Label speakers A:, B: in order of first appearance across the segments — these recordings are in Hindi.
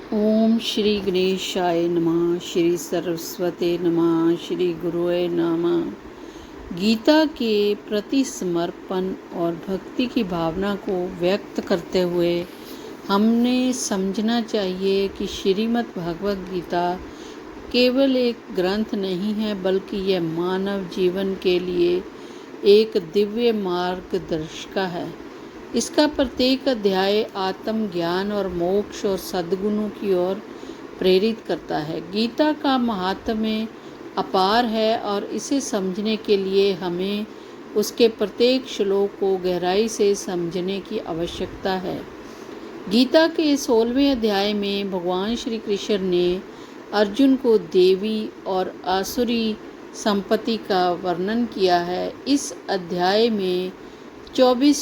A: ओम श्री गणेशाय नमः। श्री सरस्वते नमः। श्री गुरुवे नमः। गीता के प्रति समर्पण और भक्ति की भावना को व्यक्त करते हुए हमने समझना चाहिए कि श्रीमद् भगवद गीता केवल एक ग्रंथ नहीं है, बल्कि यह मानव जीवन के लिए एक दिव्य मार्गदर्शिका है। इसका प्रत्येक अध्याय आत्मज्ञान और मोक्ष और सद्गुणों की ओर प्रेरित करता है। गीता का महात्म्य अपार है और इसे समझने के लिए हमें उसके प्रत्येक श्लोक को गहराई से समझने की आवश्यकता है। गीता के 16वें अध्याय में भगवान श्री कृष्ण ने अर्जुन को देवी और आसुरी संपत्ति का वर्णन किया है। इस अध्याय में 24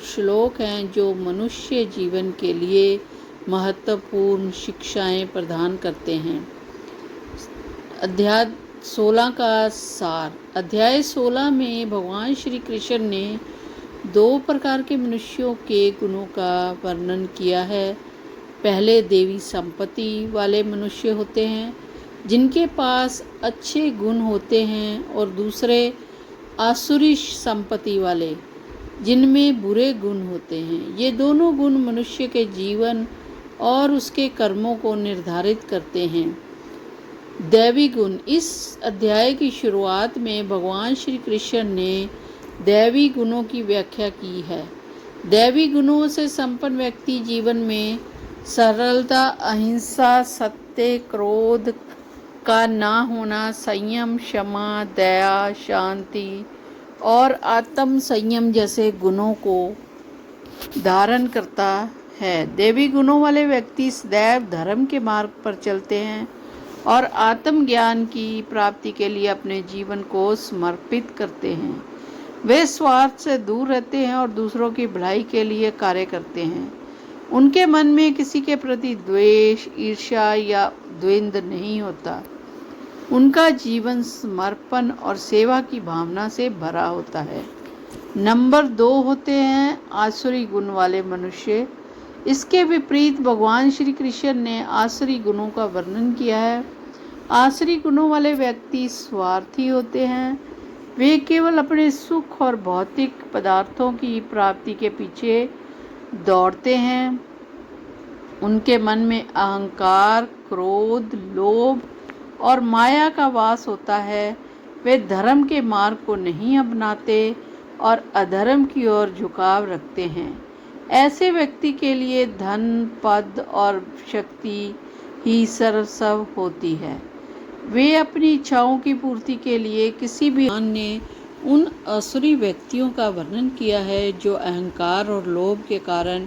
A: श्लोक हैं जो मनुष्य जीवन के लिए महत्वपूर्ण शिक्षाएं प्रदान करते हैं। अध्याय 16 का सार। अध्याय 16 में भगवान श्री कृष्ण ने 2 प्रकार के मनुष्यों के गुणों का वर्णन किया है। पहले देवी संपत्ति वाले मनुष्य होते हैं जिनके पास अच्छे गुण होते हैं, और दूसरे आसुरी संपत्ति वाले जिनमें बुरे गुण होते हैं। ये दोनों गुण मनुष्य के जीवन और उसके कर्मों को निर्धारित करते हैं। दैवी गुण। इस अध्याय की शुरुआत में भगवान श्री कृष्ण ने दैवी गुणों की व्याख्या की है। दैवी गुणों से संपन्न व्यक्ति जीवन में सरलता, अहिंसा, सत्य, क्रोध का ना होना, संयम, क्षमा, दया, शांति और आत्म संयम जैसे गुणों को धारण करता है। देवी गुणों वाले व्यक्ति सदैव धर्म के मार्ग पर चलते हैं और आत्मज्ञान की प्राप्ति के लिए अपने जीवन को समर्पित करते हैं। वे स्वार्थ से दूर रहते हैं और दूसरों की भलाई के लिए कार्य करते हैं। उनके मन में किसी के प्रति द्वेष, ईर्ष्या या द्वंद्व नहीं होता। उनका जीवन समर्पण और सेवा की भावना से भरा होता है। नंबर 2 होते हैं आसुरी गुण वाले मनुष्य। इसके विपरीत भगवान श्री कृष्ण ने आसुरी गुणों का वर्णन किया है। आसुरी गुणों वाले व्यक्ति स्वार्थी होते हैं। वे केवल अपने सुख और भौतिक पदार्थों की प्राप्ति के पीछे दौड़ते हैं। उनके मन में अहंकार, क्रोध, लोभ और माया का वास होता है। वे धर्म के मार्ग को नहीं अपनाते और अधर्म की ओर झुकाव रखते हैं। ऐसे व्यक्ति के लिए धन, पद और शक्ति ही सर्वस्व होती है। वे अपनी इच्छाओं की पूर्ति के लिए किसी भी ने उन आसुरी व्यक्तियों का वर्णन किया है जो अहंकार और लोभ के कारण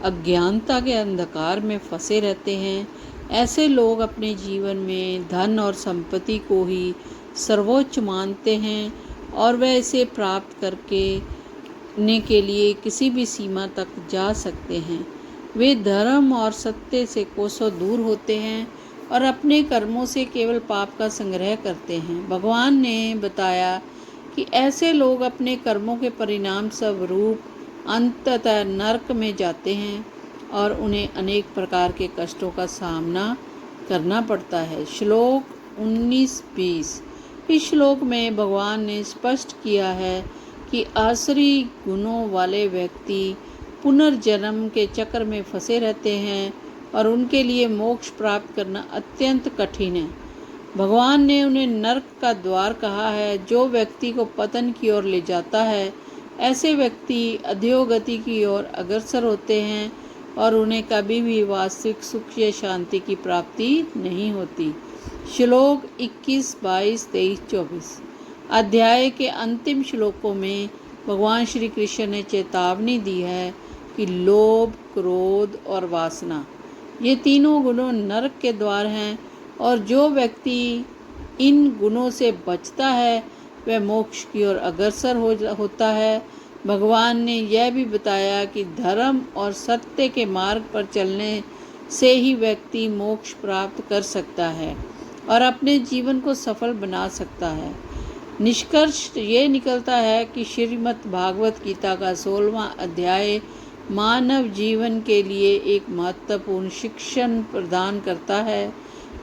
A: अज्ञानता के अंधकार में फंसे रहते हैं। ऐसे लोग अपने जीवन में धन और संपत्ति को ही सर्वोच्च मानते हैं और वह इसे प्राप्त करने के लिए किसी भी सीमा तक जा सकते हैं। वे धर्म और सत्य से कोसों दूर होते हैं और अपने कर्मों से केवल पाप का संग्रह करते हैं। भगवान ने बताया कि ऐसे लोग अपने कर्मों के परिणाम स्वरूप अंततः नरक में जाते हैं और उन्हें अनेक प्रकार के कष्टों का सामना करना पड़ता है। श्लोक 19-20। इस श्लोक में भगवान ने स्पष्ट किया है कि आसुरी गुणों वाले व्यक्ति पुनर्जन्म के चक्र में फंसे रहते हैं और उनके लिए मोक्ष प्राप्त करना अत्यंत कठिन है। भगवान ने उन्हें नरक का द्वार कहा है, जो व्यक्ति को पतन की ओर ले जाता है। ऐसे व्यक्ति अधोगति की ओर अग्रसर होते हैं और उन्हें कभी भी वास्तविक सुख या शांति की प्राप्ति नहीं होती। श्लोक 21, 22, 23, 24। अध्याय के अंतिम श्लोकों में भगवान श्री कृष्ण ने चेतावनी दी है कि लोभ, क्रोध और वासना, ये तीनों गुणों नरक के द्वार हैं और जो व्यक्ति इन गुणों से बचता है वह मोक्ष की ओर अग्रसर होता है। भगवान ने यह भी बताया कि धर्म और सत्य के मार्ग पर चलने से ही व्यक्ति मोक्ष प्राप्त कर सकता है और अपने जीवन को सफल बना सकता है। निष्कर्ष ये निकलता है कि श्रीमद् भागवत गीता का 16वां अध्याय मानव जीवन के लिए एक महत्वपूर्ण शिक्षण प्रदान करता है।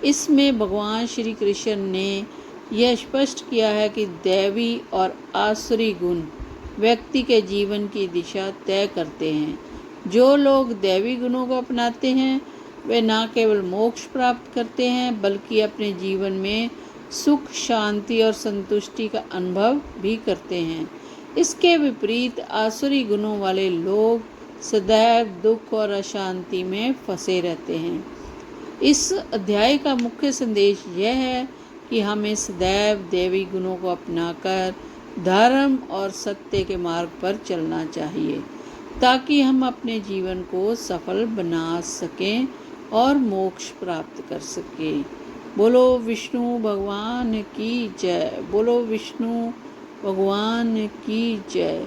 A: इसमें भगवान श्री कृष्ण ने यह स्पष्ट किया है कि दैवी और आसुरी गुण व्यक्ति के जीवन की दिशा तय करते हैं। जो लोग दैवी गुणों को अपनाते हैं वे न केवल मोक्ष प्राप्त करते हैं बल्कि अपने जीवन में सुख, शांति और संतुष्टि का अनुभव भी करते हैं। इसके विपरीत आसुरी गुणों वाले लोग सदैव दुख और अशांति में फंसे रहते हैं। इस अध्याय का मुख्य संदेश यह है कि हमें सदैव दैवी गुणों को अपनाकर धर्म और सत्य के मार्ग पर चलना चाहिए ताकि हम अपने जीवन को सफल बना सकें और मोक्ष प्राप्त कर सकें। बोलो विष्णु भगवान की जय। बोलो विष्णु भगवान की जय।